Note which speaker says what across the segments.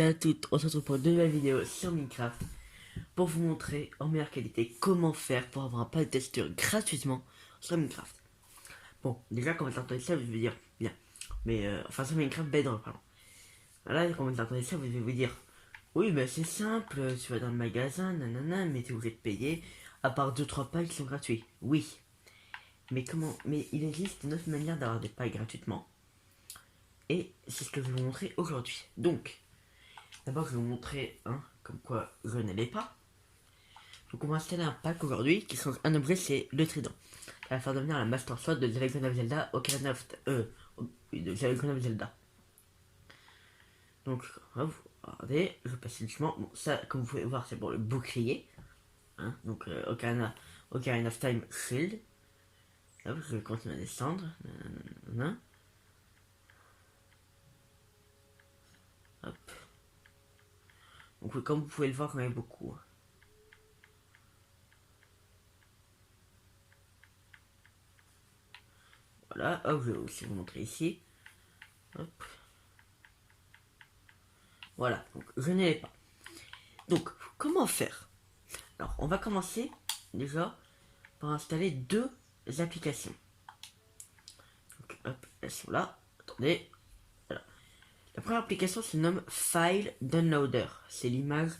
Speaker 1: à toutes, on se retrouve pour une nouvelle vidéo sur Minecraft pour vous montrer en meilleure qualité comment faire pour avoir un pack de texture gratuitement sur Minecraft. Bon, déjà quand vous entendez ça, vous allez dire bien, mais enfin sur Minecraft Bedrock, pardon. Là, quand vous entendez ça, vous allez vous dire oui, bah c'est simple, tu vas dans le magasin, nanana, mais t'es obligé de payer, à part 2-3 packs qui sont gratuits. Oui, mais comment? Mais il existe une autre manière d'avoir des packs gratuitement. Et c'est ce que je vais vous montrer aujourd'hui. Donc, d'abord, je vais vous montrer comme quoi je ne l'ai pas. Donc, on va installer un pack aujourd'hui qui change un objet, c'est le trident. Ça va faire devenir la Master Sword de The Legend of Zelda Ocarina of de The Legend of Zelda. Donc, regardez, je passe doucement. Bon, ça, comme vous pouvez voir, c'est pour le bouclier. Donc, Ocarina of Time Shield. Hop, je vais continuer à descendre. Nanana. Hop. Donc, comme vous pouvez le voir, il y en a beaucoup. Voilà, hop, je vais aussi vous montrer ici. Hop. Voilà, donc je ne l'ai pas. Donc, comment faire? Alors, on va commencer déjà par installer deux applications. Donc, hop, elles sont là. Attendez. Voilà. La première application se nomme File Downloader. C'est l'image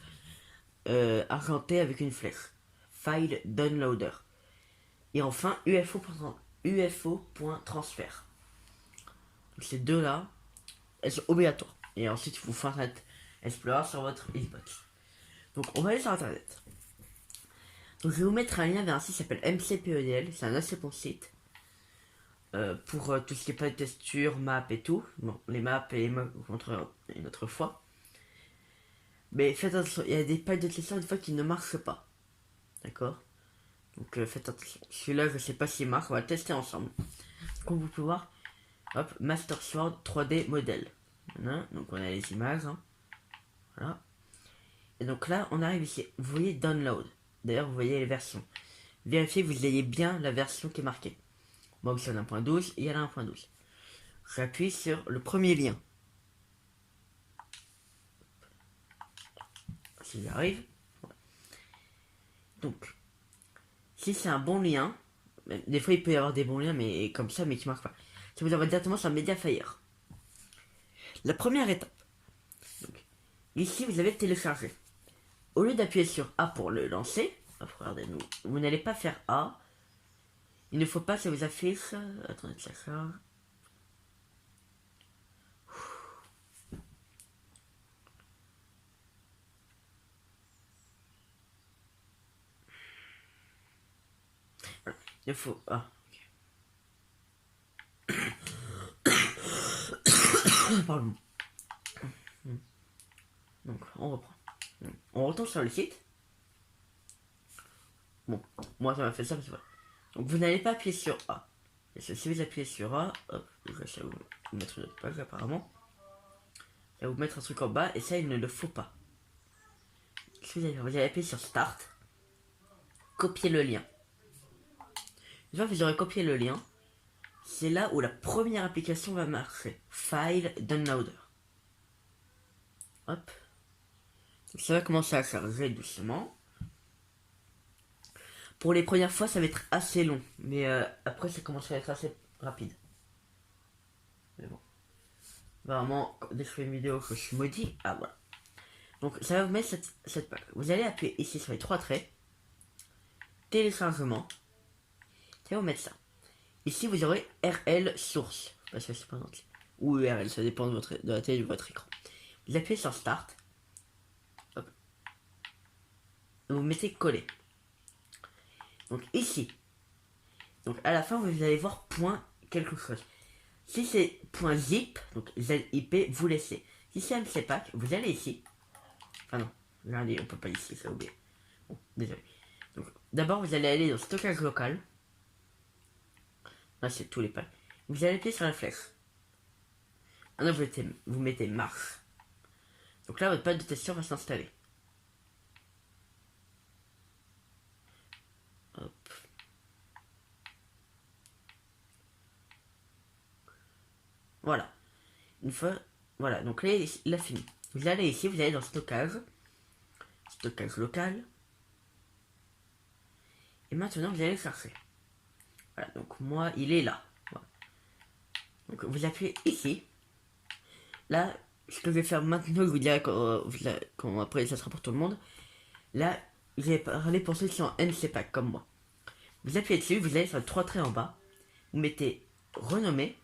Speaker 1: argentée avec une flèche. File Downloader. Et enfin, UFO.transfert. Donc, ces deux-là, elles sont obligatoires. Et ensuite, il faut faire Internet Explorer sur votre Xbox. Donc, on va aller sur Internet. Donc, je vais vous mettre un lien vers un site qui s'appelle MCPEDL. C'est un assez bon site. Pour tout ce qui est pas de texture, map et tout. Bon, les maps et les maps, vous montrerai une autre fois. Mais faites attention, il y a des packs de texture des fois qui ne marchent pas. D'accord? Donc faites attention. Celui-là, je sais pas s'il marche, on va le tester ensemble. Comme vous pouvez voir, hop, Master Sword 3D modèle. Voilà, donc on a les images. Voilà. Et donc là, on arrive ici. Vous voyez Download. D'ailleurs, vous voyez les versions. Vérifiez que vous ayez bien la version qui est marquée. Moi, c'est 1.12 et il y a la 1.12. J'appuie sur le premier lien. Si j'y arrive. Voilà. Donc, si c'est un bon lien, des fois il peut y avoir des bons liens, mais comme ça, mais qui marquent pas. Ça vous envoie directement sur Mediafire. La première étape. Donc, ici, vous avez téléchargé. Au lieu d'appuyer sur A pour le lancer, regardez, vous n'allez pas faire A. Il ne faut pas que ça vous affiche. Attendez que ça charge. Voilà. Il faut. Ah, ok. Pardon. Donc, on reprend. On retourne sur le site. Bon, moi ça m'a fait ça parce que voilà. Donc, vous n'allez pas appuyer sur A. Et si vous appuyez sur A, hop, ça va vous mettre une autre page apparemment. Ça va vous mettre un truc en bas et ça il ne le faut pas. Vous allez appuyer sur Start. Copier le lien. Une fois que vous aurez copié le lien, c'est là où la première application va marcher. File Downloader. Hop. Donc, ça va commencer à charger doucement. Pour les premières fois, ça va être assez long. Mais après, ça commence à être assez rapide. Mais bon. Vraiment, dès que je fais une vidéo que je suis maudit, ah voilà. Donc, ça va vous mettre cette page. Vous allez appuyer ici sur les trois traits. Téléchargement. Ça va vous mettre ça. Ici, vous aurez RL source. Parce que c'est pas gentil. Ou URL, ça dépend de la taille de votre écran. Vous appuyez sur Start. Hop. Et vous mettez coller. Donc ici. Donc à la fin, vous allez voir point quelque chose. Si c'est point zip, donc ZIP, vous laissez. Si c'est MCPack, vous allez ici. Enfin non, regardez, on peut pas ici, ça oublié. Bon, désolé. Donc d'abord, vous allez aller dans stockage local. Là, c'est tous les packs. Vous allez appuyer sur la flèche. Maintenant, vous mettez marche. Donc là, votre pack de texture va s'installer. Hop. Voilà. Une fois, voilà. Donc là, il a fini. Vous allez ici, vous allez dans stockage local. Et maintenant vous allez chercher. Voilà, donc moi il est là. Voilà. Donc vous appuyez ici. Là, ce que je vais faire maintenant, je vous dirai quand après ça sera pour tout le monde. Là, je vais parler pour ceux qui sont en NCPAC comme moi. Vous appuyez dessus, vous allez sur les 3 traits en bas. Vous mettez renommé.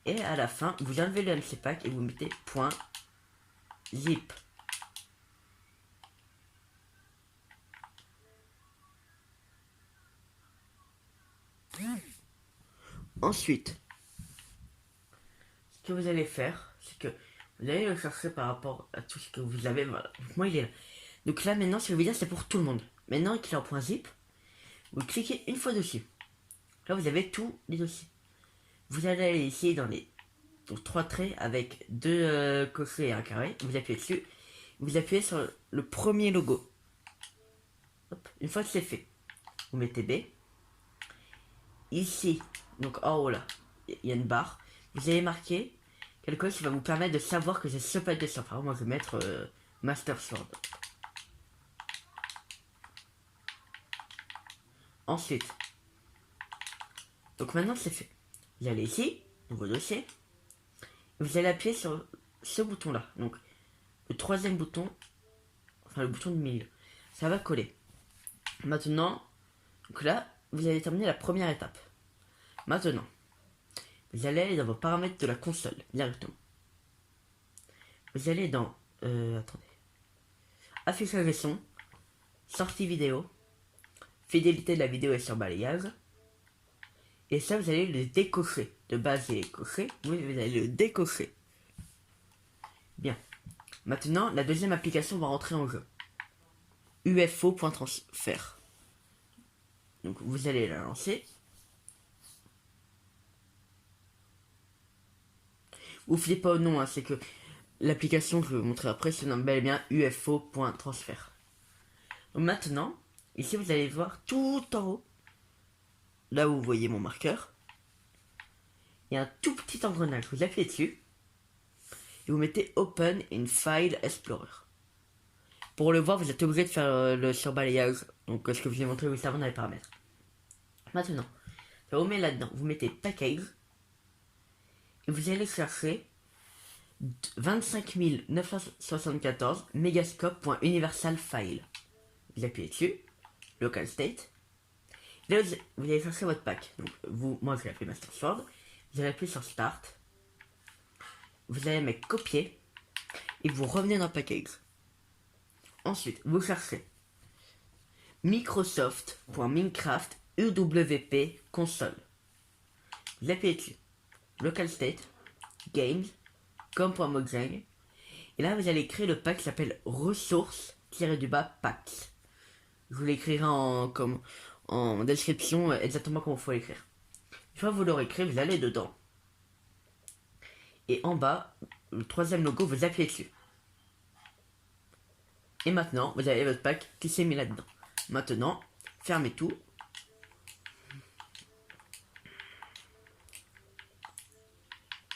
Speaker 1: Et à la fin, vous enlevez le NCPAC et vous mettez .zip. Ensuite, ce que vous allez faire, c'est que vous allez le chercher par rapport à tout ce que vous avez. Voilà. Donc moi, il est là. Donc là, maintenant, ce que je veux dire, c'est pour tout le monde. Maintenant qu'il est en .zip, vous cliquez une fois dessus. Là, vous avez tous les dossiers. Vous allez aller ici dans les 3 traits avec 2 cochers et un carré. Vous appuyez dessus. Vous appuyez sur le premier logo. Hop. Une fois que c'est fait, vous mettez B. Ici, donc en haut là, il y a une barre. Vous allez marquer quelque chose qui va vous permettre de savoir que c'est ce pack de sort. Alors moi je vais mettre Master Sword. Ensuite, donc maintenant c'est fait. Vous allez ici, nouveau dossier. Vous allez appuyer sur ce bouton là. Donc le 3e bouton, enfin le bouton du milieu. Ça va coller. Maintenant, donc là, vous allez terminer la première étape. Maintenant, vous allez aller dans vos paramètres de la console directement. Vous allez dans attendez. Affichage et son, sortie vidéo, fidélité de la vidéo et surbalayage. Et ça, vous allez le décocher. De base, il est coché. Vous allez le décocher. Bien. Maintenant, la deuxième application va rentrer en jeu. UFO.transfert. Donc, vous allez la lancer. Vous ne fiez pas au nom, hein, c'est que l'application que je vais vous montrer après se nomme bel et bien UFO.transfert. Donc maintenant, ici vous allez voir tout en haut, là où vous voyez mon marqueur, il y a un tout petit engrenage. Vous appuyez dessus et vous mettez Open in File Explorer. Pour le voir, vous êtes obligé de faire le surbalayage, donc ce que je vous ai montré juste avant dans les paramètres. Maintenant, ça vous met là-dedans, vous mettez Package et vous allez chercher 25 974 megascope.universal file. Vous appuyez dessus, local state. Là, vous allez chercher votre pack. Donc, moi je l'ai appelé Master Sword. Vous allez appuyer sur Start. Vous allez mettre copier et vous revenez dans Package. Ensuite, vous cherchez Microsoft.Minecraft UWP console. Vous appuyez dessus, local state, games, com.mojang. Et là, vous allez créer le pack qui s'appelle ressources-packs. Je vous l'écrirai en description exactement comment il faut l'écrire. Une fois que vous l'aurez créé, vous allez dedans. Et en bas, le 3e logo, vous appuyez dessus. Et maintenant, vous avez votre pack qui s'est mis là-dedans. Maintenant, fermez tout.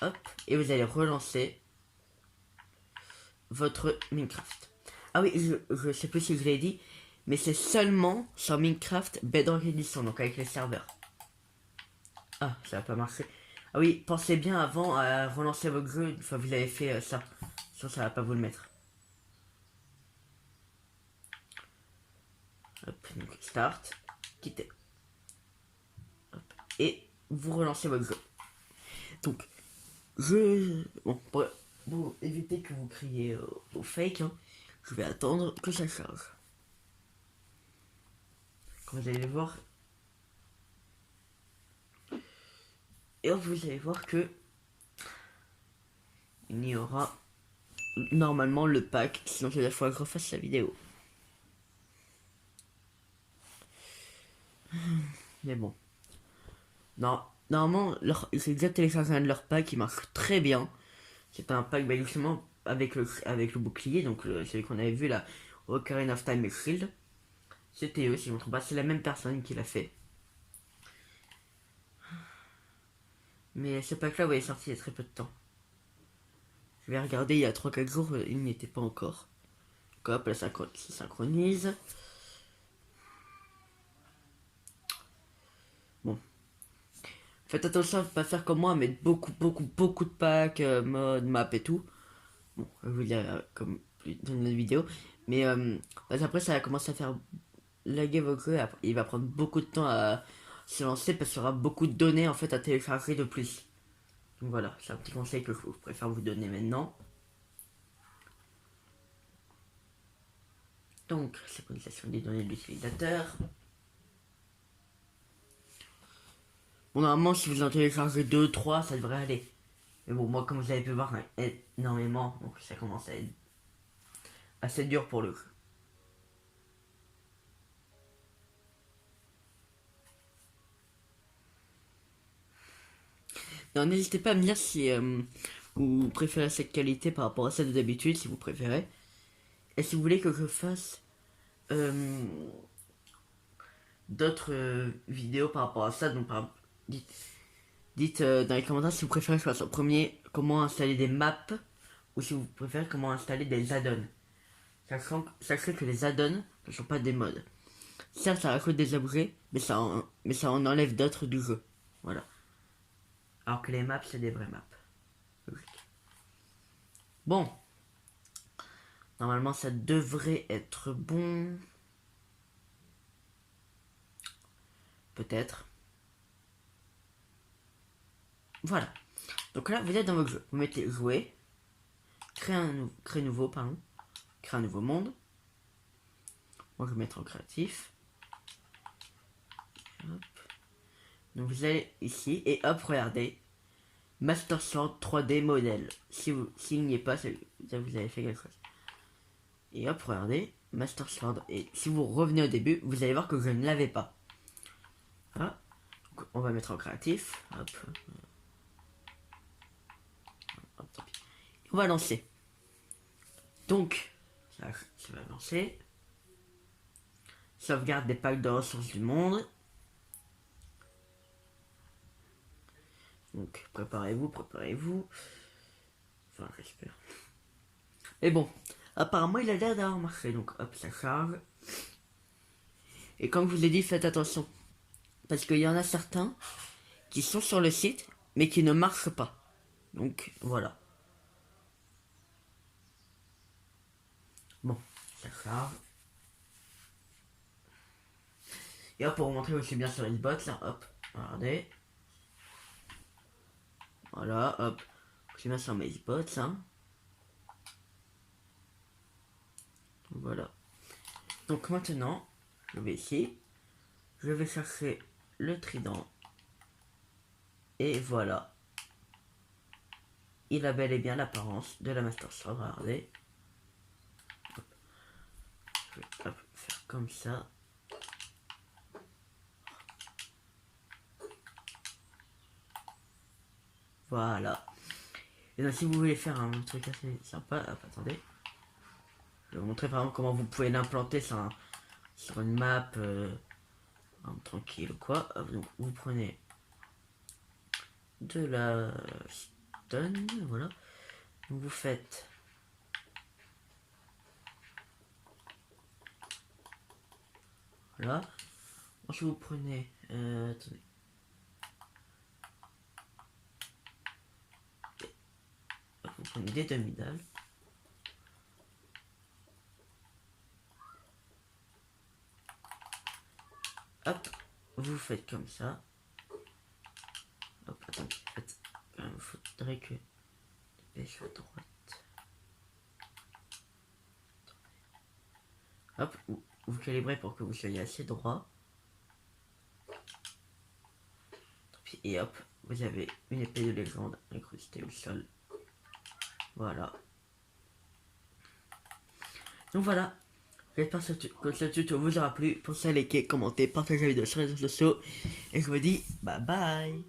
Speaker 1: Hop, et vous allez relancer votre Minecraft. Ah oui, je sais plus si je l'ai dit, mais c'est seulement sur Minecraft Bedrock Edition, donc avec les serveurs. Ah, ça va pas marcher. Ah oui, pensez bien avant à relancer votre jeu une fois que vous avez fait ça. Sinon ça va pas vous le mettre. Hop, donc start, quittez. Hop, et vous relancez votre jeu. Donc, bon, pour éviter que vous criez au fake, hein, je vais attendre que ça charge. Comme vous allez voir. Et vous allez voir que il y aura normalement le pack, sinon c'est la fois que je refasse la vidéo. Mais bon. Non, normalement, j'ai déjà téléchargé un de leurs packs qui marche très bien. C'est un pack justement avec le bouclier, donc celui qu'on avait vu là, Ocarina of Time et Shield. C'était eux, si je ne me trompe pas, c'est la même personne qui l'a fait. Mais ce pack là, vous est sorti il y a très peu de temps. Je vais regarder il y a 3-4 jours, il n'y était pas encore. Donc hop, là ça se synchronise. Bon. Faites attention à ne pas faire comme moi, à mettre beaucoup de packs, mode, map et tout. Bon, je vais vous dire comme plus dans une autre vidéo. Mais après ça va commencer à faire laguer votre jeu. Il va prendre beaucoup de temps à se lancer parce qu'il y aura beaucoup de données en fait à télécharger de plus. Donc voilà, c'est un petit conseil que je préfère vous donner maintenant. Donc, synchronisation des données de l'utilisateur. Bon, normalement, si vous en téléchargez 2-3, ça devrait aller. Mais bon, moi, comme vous avez pu voir, énormément. Donc, ça commence à être assez dur pour le jeu. Non, n'hésitez pas à me dire si vous préférez cette qualité par rapport à celle de d'habitude, si vous préférez. Et si vous voulez que je fasse d'autres vidéos par rapport à ça, donc par exemple, dites dans les commentaires si vous préférez que je fasse en premier comment installer des maps ou si vous préférez comment installer des add-ons. Sachez que les add-ons ne sont pas des mods. Certes, ça rajoute des objets, mais ça en enlève d'autres du jeu. Voilà. Alors que les maps, c'est des vraies maps. Logique. Bon. Normalement, ça devrait être bon. Peut-être. Voilà. Donc là, vous êtes dans votre jeu. Vous mettez jouer. Créer nouveau, pardon. Créer un nouveau monde. Moi, je vais mettre en créatif. Hop. Donc vous allez ici et hop, regardez. Master Sword 3D modèle. S'il n'y est pas, vous avez fait quelque chose. Et hop, regardez. Master Sword. Et si vous revenez au début, vous allez voir que je ne l'avais pas. Voilà. Donc, on va mettre en créatif. Hop. Hop, tant pis. On va lancer. Donc, ça va lancer. Sauvegarde des packs de ressources du monde. Donc, préparez-vous. Enfin, j'espère. Mais bon, apparemment, il a l'air d'avoir marché. Donc, hop, ça charge. Et comme je vous l'ai dit, faites attention. Parce qu'il y en a certains qui sont sur le site, mais qui ne marchent pas. Donc, voilà. Bon, ça charge. Et hop, pour vous montrer où je suis bien sur une botte, là, hop, regardez. Voilà, hop. Je suis bien sur mes spots, hein. Voilà. Donc maintenant, je vais ici. Je vais chercher le trident. Et voilà. Il a bel et bien l'apparence de la Master Sword, regardez. Hop. Je vais hop, faire comme ça. Voilà. Et donc si vous voulez faire un truc assez sympa, hop, attendez. Je vais vous montrer par exemple comment vous pouvez l'implanter sur une map tranquille ou quoi. Hop, donc vous prenez de la stone, voilà. Donc vous faites voilà. Ensuite vous prenez attendez. Vous prenez des demi-dalles. Hop, vous faites comme ça. Hop, attendez, il faudrait que je sois droite. Hop, vous calibrez pour que vous soyez assez droit. Et hop, vous avez une épée de légende incrustée au sol. Voilà. Donc voilà. J'espère que ce tuto vous aura plu. Pensez à liker, commenter, partager la vidéo sur les réseaux sociaux. Et je vous dis bye bye.